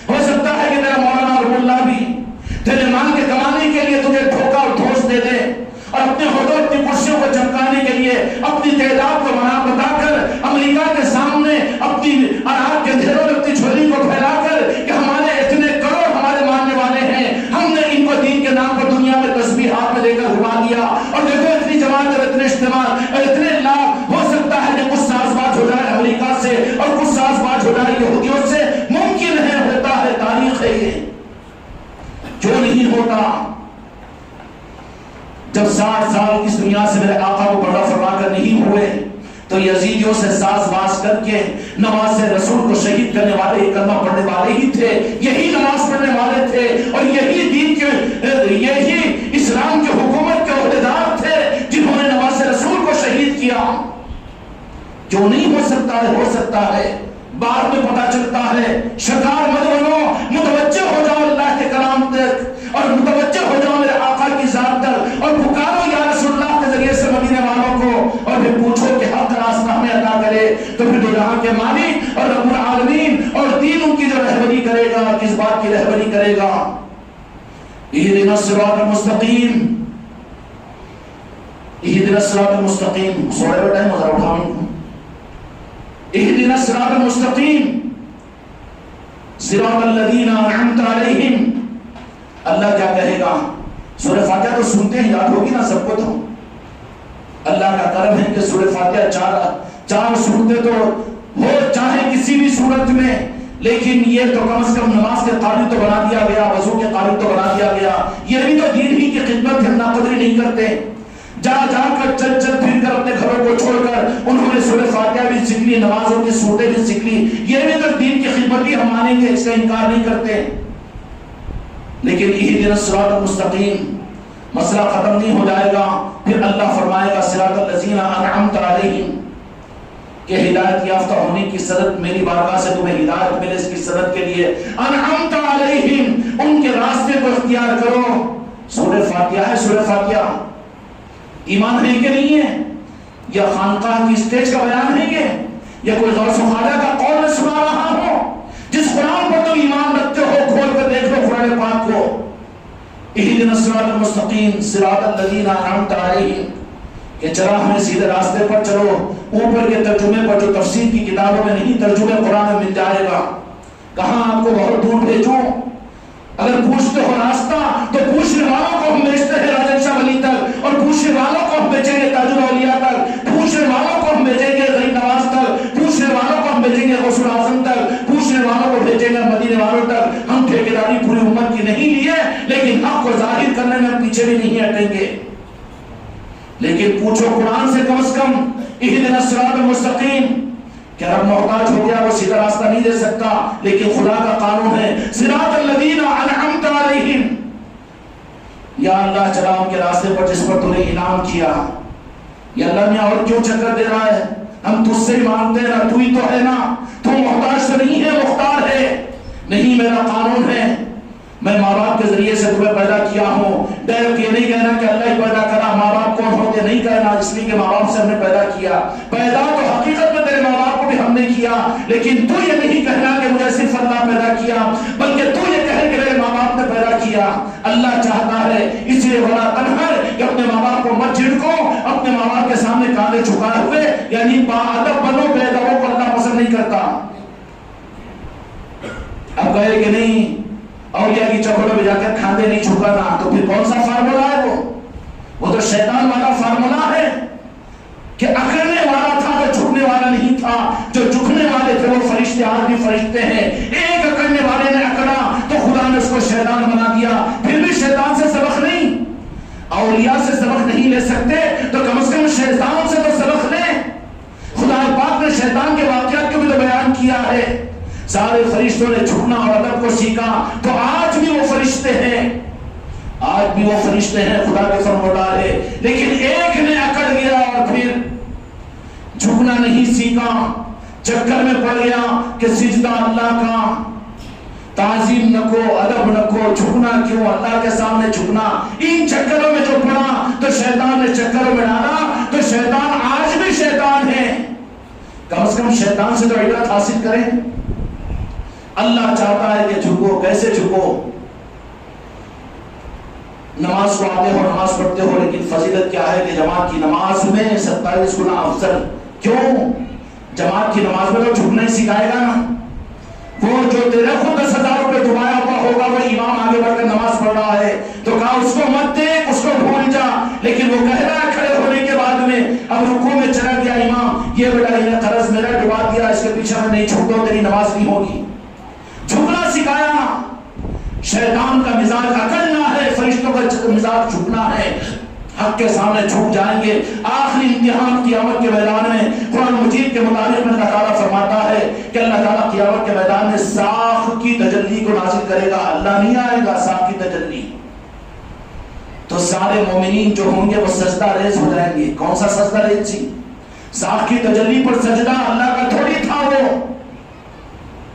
ہو سکتا ہے کہ تیرا مولانا اور ملا بھی تیرے مان کے کمانے کے لیے تجھے دھوکہ اور دھوس دے دے، اور اپنے عہدوں اپنی کرسیوں کو چمکانے کے لیے اپنی تعداد کو بتا کر امریکہ کے سامنے اپنی اناج کے ڈھیروں میں اپنی جھولی کو پھیلا کر کہ ہمارے اتنے کروڑ ہمارے ماننے والے ہیں، ہم نے ان کو دین کے نام پر دنیا میں تسبیح ہاتھ میں لے کر گھما دیا، اور دیکھو اتنی جماعت اور اتنے اجتماع اور اتنے لاکھ۔ ہو سکتا ہے کہ کچھ ساز باز ہو جائے امریکہ سے اور کچھ ساز باز ہو جائے یہودیوں سے، ممکن ہے، ہوتا ہے، تاریخ ہے یہ، جو نہیں ہوتا۔ جب 60 سال اس دنیا سے میرے آقا کو بڑا فرما کر نہیں ہوئے تو یزیدیوں سے ساز باز کر کے نماز رسول کو شہید کرنے والے، کلمہ پڑھنے والے ہی تھے، یہی نماز پڑھنے والے تھے، اور یہی دین کے، یہی اسلام کے حکومت کے عہدیدار تھے جنہوں نے نماز رسول کو شہید کیا۔ جو نہیں ہو سکتا ہے، ہو سکتا ہے، بعد میں پتا چلتا ہے۔ شکار مت بنو، متوجہ ہو جاؤ اللہ کے کلام تک، اور متوجہ ہو جاؤ میرے آقا کی ذات تک، اور پکارو یا رسول اللہ کے ذریعے سے مدینے والوں کو، اور پھر پوچھو کہ حق راستہ ہمیں عطا کرے، تو پھر دو جہاں کے مالک اور رب العالمین اور دین ان کی جو رہبری کرے گا، کس بات کی رہبری کرے گا؟ اہدنا الصراط المستقیم، اہدنا الصراط المستقیم۔ سوڑے بیٹا ہے، مذہب اٹھاؤں کو، اہدنا الصراط المستقیم صراط الذین انعمت علیہم۔ اللہ کیا کہے گا؟ سورہ فاتحہ تو سنتے ہیں، یاد ہوگی نا سب کو؟ تو اللہ کا کرم ہے کہ سورہ فاتحہ چار سورتیں تو ہو چاہے کسی بھی صورت میں، لیکن یہ تو کم از کم نماز کے قابل تو بنا دیا گیا، وضو کے قابل تو بنا دیا گیا۔ یہ بھی تو دین ہی کی خدمت ہے، ناقدری نہیں کرتے۔ جا کر چل پھر کر اپنے گھروں کو چھوڑ کر انہوں نے سورہ فاتحہ بھی سیکھ لی، نمازوں کی صورتیں بھی سیکھ لی، یہ بھی تو دین کی خدمت ہی ہم مانیں گے، اس کا انکار نہیں کرتے۔ لیکن اہدنا الصراط المستقیم مسئلہ ختم نہیں ہو جائے گا، پھر اللہ فرمائے گا صراط الذین انعمت علیہم، کہ ہدایت یافتہ ہونے کی سند میری بارگاہ سے تمہیں ہدایت ملے، اس کی سند کے لیے انعمت علیہم، ان کے راستے کو اختیار کرو۔ سورہ فاتحہ ہے، سورہ فاتحہ ایمان ہے کہ نہیں ہے؟ یا خانقاہ کی اسٹیج کا بیان ہے یہ، یا کوئی غوث و خواجہ کا قول میں سنا رہا ہوں؟ جس قرآن پر تم ایمان رکھتے ہو کھول کر دیکھ لو قرآن پاک کو، اہدنا الصراط المستقیم صراط الذین انعمت علیہم، کہ چلا ہمیں سیدھے راستے پر چلو۔ اوپر کے ترجمے پر جو تفسیر کی کتابوں میں نہیں، ترجمے قرآن میں مل جائے گا۔ کہاں آپ کو بہت دور بھیجوں؟ اگر پوچھتے ہو راستہ تو پوچھنے والوں کو ہم بھیجتے ہیں راجن شاہ ولی تک، اور پوچھنے والوں کو ہم بھیجیں گے تاج الاولیاء تک، پوچھنے والوں کو ہم بھیجیں گے غریب نواز تک، پوچھنے والوں کو ہم بھیجیں گے غوث الاعظم تک، پوچھنے والوں کو بھیجیں گے مدینے والوں تک۔ ہم ٹھیکیداری پوری امت کی نہیں لی ہے، لیکن حق کو ظاہر کرنے میں پیچھے بھی نہیں ہٹیں گے۔ لیکن پوچھو قرآن سے کم از کم اہدنا الصراط المستقیم، کہ رب محتاج ہو گیا، وہ سیدھا راستہ نہیں دے سکتا، لیکن خدا کا قانون ہے صراط الذین انعمت علیہم، یا اللہ چلا ان کے راستے پر جس پر تو نے انعام کیا۔ یا اللہ میں اور کیوں چکر دے رہا ہے؟ ہم تجھ سے ہی مانگتے ہیں نا، تو ہی تو ہے نا، تو محتاج تو نہیں ہے، مختار ہے۔ نہیں، میرا قانون ہے، میں ماں باپ کے ذریعے سے تمہیں پیدا کیا ہوں۔ ڈائریکٹ یہ نہیں کہنا کہ اللہ ہی پیدا کرا، ماں باپ کون ہوتے، نہیں کہنا، اس لیے کہ ماں باپ سے ہم نے پیدا کیا۔ پیدا تو حقیقت میں تیرے ماں باپ کو بھی ہم نے کیا، لیکن تو یہ نہیں کہنا کہ مجھے صرف اللہ پیدا کیا، بلکہ تو یہ کہے کہ میرے ماں باپ نے پیدا کیا۔ اللہ چاہتا ہے، اس لیے اپنے ماں باپ کے سامنے کاندھے جھکائے ہوئے، یعنی باادب بنو، بے ادبوں کو اللہ پسند نہیں کرتا۔ اب کہے کہ نہیں اولیاء کی چوکھٹوں پہ جا کر کاندھے نہیں جھکانا، تو پھر کون سا فارمولا ہے وہ تو شیطان والا فارمولا ہے کہ اکڑنے والا تھا تو جھکنے والا نہیں تھا، جو جھکنے والے تھے وہ فرشتے آج بھی فرشتے ہیں۔ ایک اکڑنے والے نے اکڑا تو خدا نے اس کو شیطان بنا دیا، پھر بھی شیطان سے سبق نہیں، اولیاء سے سبق نہیں لے سکتے تو کم از کم شیطان سے تو سبق لیں۔ خدا پاک نے شیطان کے واقعات کو بھی تو بیان کیا ہے، سارے فرشتوں نے جھکنا اور ادب کو سیکھا، تو آج بھی وہ فرشتے ہیں، آج بھی وہ فرشتے ہیں، خدا کے فرمانبردار ہے، لیکن ایک نے اکڑ گیا اور پھر جھکنا نہیں سیکھا، چکر میں پڑ گیا کہ سجدہ اللہ کا، تعظیم نہ کو، ادب نہ کو، جھکنا کیوں، اللہ کے سامنے جھکنا، ان چکروں میں جو پڑا تو شیطان نے چکروں میں ڈالا، تو شیطان آج بھی شیطان ہے۔ کم از کم شیطان سے تو عبرت حاصل کریں۔ اللہ چاہتا ہے کہ جھکو، کیسے جھکو؟ نماز کو آتے ہو، نماز پڑھتے ہو، لیکن فضیلت کیا ہے کہ جماعت کی نماز میں 27 گنا افضل۔ کیوں؟ جماعت کی نماز میں تو جھکنا ہی سکھائے گا نا، وہ جو تیرے خود 10,000 روپے دبایا ہوا ہوگا، وہ امام آگے بڑھ کر نماز پڑھ رہا ہے تو کہا اس کو مت دیکھ، اس کو بھول جا، لیکن وہ کہہ رہا ہے کھڑے ہونے کے بعد میں، اب رکوع میں چلا گیا امام، یہ بیٹا انہیں قرض میرا ڈبا دیا، اس کے پیچھے میں نہیں چھوڑ دو، تیری نماز نہیں ہوگی۔ جھکنا سکھایا نا۔ شیطان کا مزاج اکڑنا ہے، فرشتوں کا مزاج جھکنا ہے، حق کے سامنے جھک جائیں گے۔ آخری امتحان قیامت کے میدان میں قرآن مجید کے مطابق میں اللہ تعالیٰ فرماتا ہے کہ اللہ تعالیٰ قیامت کے میدان میں ساخ کی تجلی کو نازل کرے گا، اللہ نہیں آئے گا، ساخ کی تجلی، تو سارے مومنین جو ہوں گے وہ سجدہ ریز ہو جائیں گے۔ کون سا سجدہ ریز تھی؟ ساخ کی تجلی پر سجدہ اللہ کا تھوڑی تھا وہ،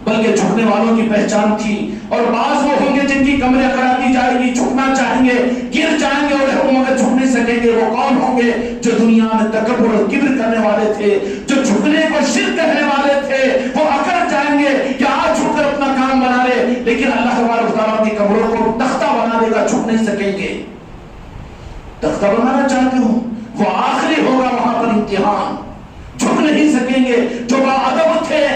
بلکہ جھکنے والوں کی پہچان تھی۔ اور بعض وہ ہوں گے جن کی کمریں اکڑا دی جائے گی، جھکنا چاہیں گے، گر جائیں گے اور مگر جھک نہیں سکیں گے۔ وہ کون ہوں گے؟ جو دنیا میں تکبر اور کبر کرنے والے تھے، جو جھکنے کو شرک کہنے والے تھے، وہ اکڑ جائیں گے کہ آج جھک کر اپنا کام بنا لے، لیکن اللہ تبارک و تعالیٰ کی قبروں کو تختہ بنا دے گا، جھک نہیں سکیں گے۔ تختہ بنانا چاہتے ہو؟ وہ آخری ہوگا وہاں پر امتحان، جھک نہیں سکیں گے۔ جو باادب تھے،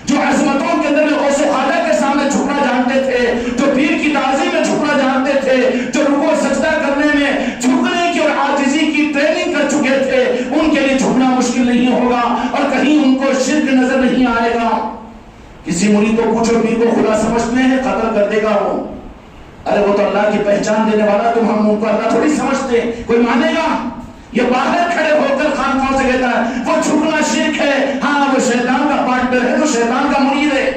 جو عظمتوں کے اندر میں غوث و خواجہ کے سامنے جھکنا جانتے تھے، جو پیر کی تعظیم میں جھکنا جانتے تھے، جو رکوع سجدہ کرنے میں جھکنے کی اور عاجزی کی ٹریننگ کر چکے تھے، ان کے لیے جھکنا مشکل نہیں ہوگا اور کہیں ان کو شرک نظر نہیں آئے گا۔ کسی مرید کو پوچھو پیر کو خدا سمجھتے ہیں؟ قتل کر دے گا وہ۔ ارے وہ تو اللہ کی پہچان دینے والا، تم ہم ان کو اللہ تھوڑی سمجھتے، کوئی مانے گا؟ یہ باہر کھڑے ہو کر خانقاہوں سے کہتا ہے وہ جھکنا شرک ہے، ہاں وہ شیطان کا پارٹنر ہے، تو شیطان کا مرید ہے۔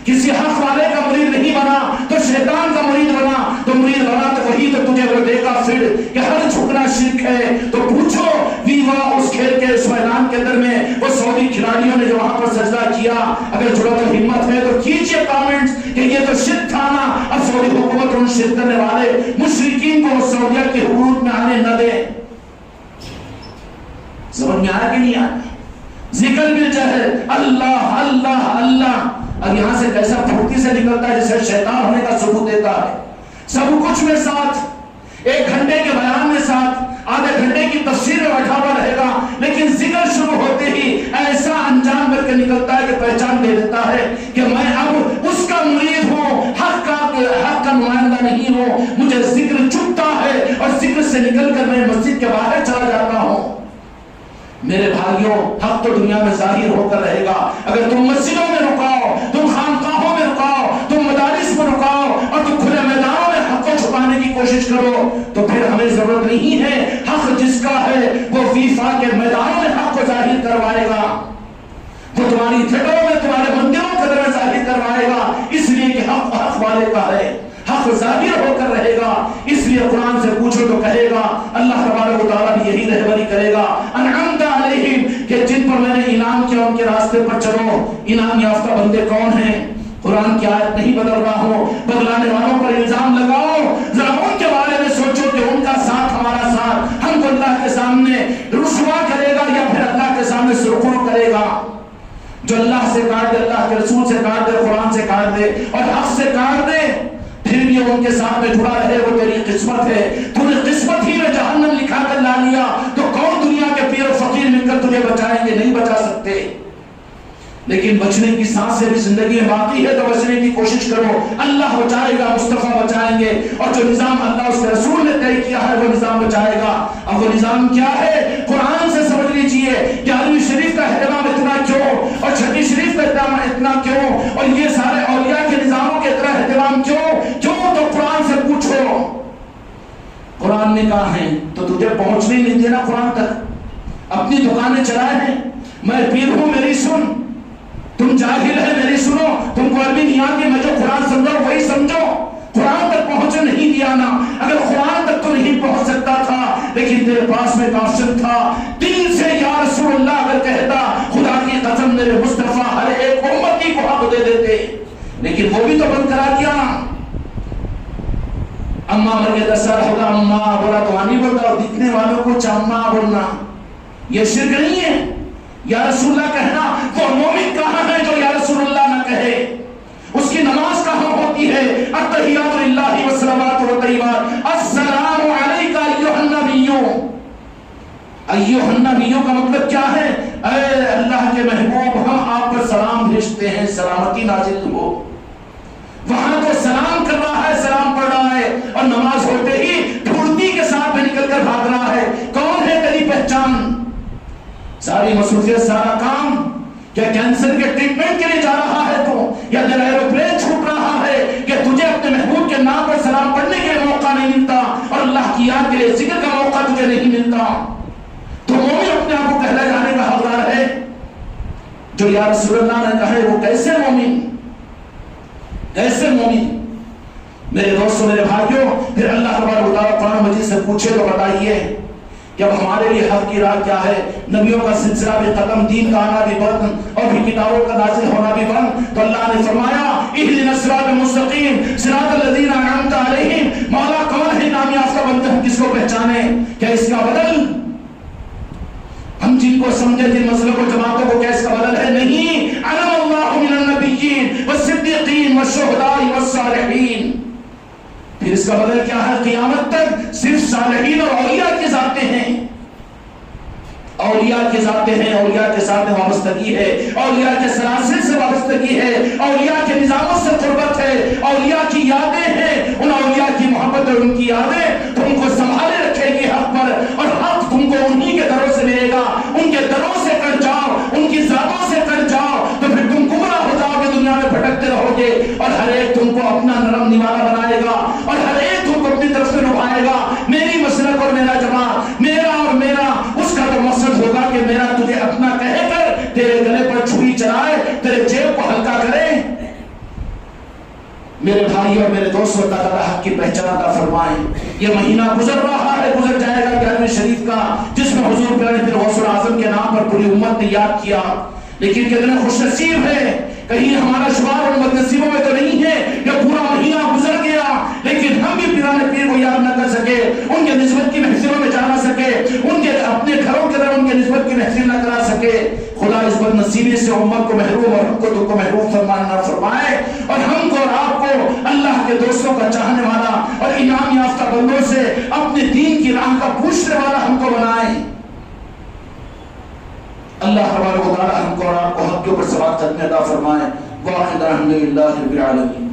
کسی حق والے کا مرید نہیں بنا تو شیطان کا مرید بنا، تو مرید بنا تو وہی تو تجھے وہ دے گا پھر کہ ہر جھکنا شرک ہے۔ تو پوچھو ویوا اس کھیل کے اس میدان کے اندر میں وہ سعودی کھلاڑیوں نے جو وہاں پر سجدہ کیا، اگر جرأت و ہمت ہے تو کیجئے کامنٹس کہ یہ تو شرک تھا نا۔ اب سعودی حکومت ان شرک کرنے والے مشرکین کو سعودیہ کی حدود میں آنے نہ دے۔ سمجھ میں آیا کہ نہیں آیا؟ ذکر بالجہر، اللہ اللہ اللہ، اب یہاں سے کیسا پھوٹی سے نکلتا ہے جسے شیطان ہونے کا ثبوت دیتا ہے۔ سب کچھ میں ساتھ، 1 گھنٹے کے بیان میں ساتھ، آدھے گھنٹے کی تفسیر میں بیٹھا ہوا رہے گا، لیکن ذکر شروع ہوتے ہی ایسا انجام کر کے نکلتا ہے کہ پہچان دے دیتا ہے کہ میں اب اس کا مرید ہوں، حق کا نمائندہ نہیں ہوں۔ مجھے ذکر چبھتا ہے اور ذکر سے نکل کر میں مسجد کے باہر چلا جاتا ہوں۔ میرے بھائیوں، حق تو دنیا میں ظاہر ہو کر رہے گا۔ اگر تم مسجدوں میں رکاؤ، تم خانقاہوں میں رکاؤ، تم مدارس میں رکاؤ اور تم کھلے میدانوں میں حق کو چھپانے کی کوشش کرو تو پھر ہمیں ضرورت نہیں ہے۔ حق جس کا ہے وہ فیفا کے میدانوں میں حق کو ظاہر کروائے گا، وہ تمہاری تھیٹروں میں، تمہارے مندروں کے اندر ظاہر کروائے گا، اس لیے کہ حق والے کا ہے، حق ظاہر ہو کر رہے گا۔ اس لیے قرآن سے پوچھو تو کہے گا، اللہ تبارک و تعالیٰ بھی یہی رہبری کرے گا، انعمت علیہم، کہ جن پر میں نے انعام کیا ان کے راستے پر چلو۔ انعام یافتہ بندے کون ہیں؟ قرآن کی آیت نہیں بدل رہا ہو، بدلانے والوں پر الزام لگاؤ، ذرا ان کے بارے میں سوچو کہ ان کا ساتھ ہمارا ساتھ ہم کو اللہ کے سامنے رسوا کرے گا یا پھر اللہ کے سامنے سرخرو کرے گا۔ جو اللہ سے کاٹ دے، اللہ کے رسول سے کاٹ دے، قرآن سے کاٹ دے اور حق سے کاٹ دے، پھر بھی ان کے ساتھ میں جڑا رہے، وہ تیری قسمت ہے۔ تو نے قسمت ہی میں جہنم لکھا کر لا لیا تو کون یہ بچائیں گے نہیں بچا سکتے، لیکن بچنے کی سانس سے بھی زندگی میں باقی ہے تو بچنے کی کوشش کرو، اللہ بچائے گا، مصطفیٰ بچائیں گے، اور جو نظام اللہ اس کے رسول نے طے کیا ہے وہ نظام بچائے گا۔ اب وہ نظام کیا ہے؟ قرآن سے سمجھ لیجئے، 11ویں شریف کا اہتمام اتنا کیوں، اور 6 شریف کا اہتمام اتنا کیوں، اور یہ سارے اولیاء کے نظاموں کے اتنا اہتمام کیوں تو قرآن سے پوچھو۔ قرآن نے کہا ہے تو تجھے پہنچنے نہیں دینا قرآن تک، اپنی دکانیں چلائے ہیں، میں پیر ہوں میری سن، تم جاہل ہے میری سنو، تم کو عربی نہیں آتی، میں جو قرآن سمجھو وہی سمجھو۔ قرآن تک پہنچے نہیں دیا نا، اگر قرآن تک تو نہیں پہنچ سکتا تھا، لیکن تیرے پاس میں کافر تھا، دل سے یا رسول اللہ اگر کہتا، خدا کی قسم میرے مصطفیٰ ہر ایک امتی کو حق دے دیتے، لیکن وہ بھی تو بند کرا دیا نا۔ اماں مر کے 10 سال ہوگا، اماں بولا تو نہیں بولتا، اور دکھنے والوں کو چاما بولنا یہ شرک نہیں ہے؟ یا رسول اللہ کہنا، وہ مومن کہاں ہے جو یا رسول اللہ نہ کہے؟ اس کی نماز کہاں ہوتی ہے؟ التحیات للہ والصلوات والطیبات، السلام علیک ایھا النبی۔ ایھا النبی کا مطلب کیا ہے؟ اے اللہ کے محبوب، ہم آپ پر سلام بھیجتے ہیں، سلامتی نازل ہو۔ وہاں تو سلام کر رہا ہے، سلام پڑھ رہا ہے، اور نماز ہوتے ہی پھرتی کے ساتھ میں نکل کر بھاگ رہا ہے۔ کون ہے تیری پہچان؟ ساری مصروفیت، سارا کام کیا کینسر کے ٹریٹمنٹ کے لیے جا رہا ہے تو، یا تیرا ایروپلین چھوٹ رہا ہے کہ تجھے اپنے محبوب کے نام پر سلام پڑھنے کے لیے موقع نہیں ملتا، اور اللہ کی یاد کے لیے ذکر کا موقع تجھے نہیں ملتا؟ تو مومن اپنے آپ کو کہلا جانے کا حقدار ہے؟ جو یا رسول اللہ نے کہا ہے وہ کیسے مومن، کیسے مومن؟ میرے دوستوں، میرے بھائیوں، پھر اللہ تبارک و تعالیٰ قرآن مجید سے پوچھے تو بتائیے جب ہمارے لیے حق کی راہ کیا ہے؟ نبیوں کا سلسلہ بھی ختم، دین کا آنا بھی بند، اور بھی کتابوں کا نازل ہونا بھی بند، تو اللہ نے فرمایا اہدنا الصراط المستقیم صراط الذین انعمت علیہم۔ مولا کون ہے نام یافتہ بندہ، ہم کس کو پہچانے؟ کیا اس کا بدل ہم جن کو سمجھے، جن مسئلوں کو، جماعتوں کو، کیا اس کا بدل ہے؟ نہیں۔ انعم اللہ من النبیین والصدیقین والشہداء والصالحین۔ پھر اس کا بدل کیا ہے؟ قیامت تک صرف صالحین اور اولیاء کی ذاتیں ہیں، اولیاء کی ذاتیں ہیں، اولیاء کے ساتھ وابستگی ہے، اولیاء کے سلاسل سے وابستگی ہے، اولیاء کے نظاموں سے قربت ہے، اولیاء کی یادیں ہیں، ان اولیاء کی محبت اور ان کی یادیں تم کو سنبھالے رکھے گی حق پر، اور حق تم کو انہی کے دروں سے ملے گا۔ ان کے دروں سے کٹ جاؤ، ان کی ذاتوں سے کٹ جاؤ، تو پھر تم گمراہ ہو جاؤ گے، دنیا میں بھٹکتے رہو گے، اور ہر ایک تم کو اپنا نرم نوالا بنائے گا، اور ہر ایک تم کو اپنی طرف سے نبھائے گا۔ میری مسلک اور میرا جماعت، میرا اور میرا، اس کا تو مقصد ہوگا کہ میرا تجھے اپنا کہہ کر تیرے گلے پر چھری چلائے، تیرے جیب کو ہلکا کرے۔ میرے بھائی اور میرے دوستوں، اللہ تعالیٰ حق کی پہچان عطا فرمائے۔ یہ مہینہ گزر رہا ہے، گزر جائے گا 11ویں شریف کا، جس میں حضور پیارے پیر غوث الاعظم کے نام پر پوری امت نے یاد کیا، لیکن کتنے خوش نصیب ہے، کہیں ہمارا شمار ان بدنصیبوں میں تو نہیں ہے کہ پورا مہینہ گزر گیا لیکن ہم بھی پیرانے پیر کو یاد نہ کر سکے، ان کے نسبت کی محفلوں میں جا نہ سکے، ان کے اپنے گھروں کے اندر ان کے نسبت کی محفل نہ کرا سکے۔ خدا اس بدنصیبی سے امت کو محروم اور ہم کو تم کو محروم فرمائے، اور ہم کو اور آپ کو اللہ کے دوستوں کا چاہنے والا اور انعام یافتہ بندوں سے اپنے دین کی راہ کا پوچھنے والا ہم کو بنائے۔ اللہ تبارک و تعالی ہم کو اور آپ کو حق کے اوپر ثبات قدمی عطا فرمائے۔ واخر الحمدللہ رب العالمین۔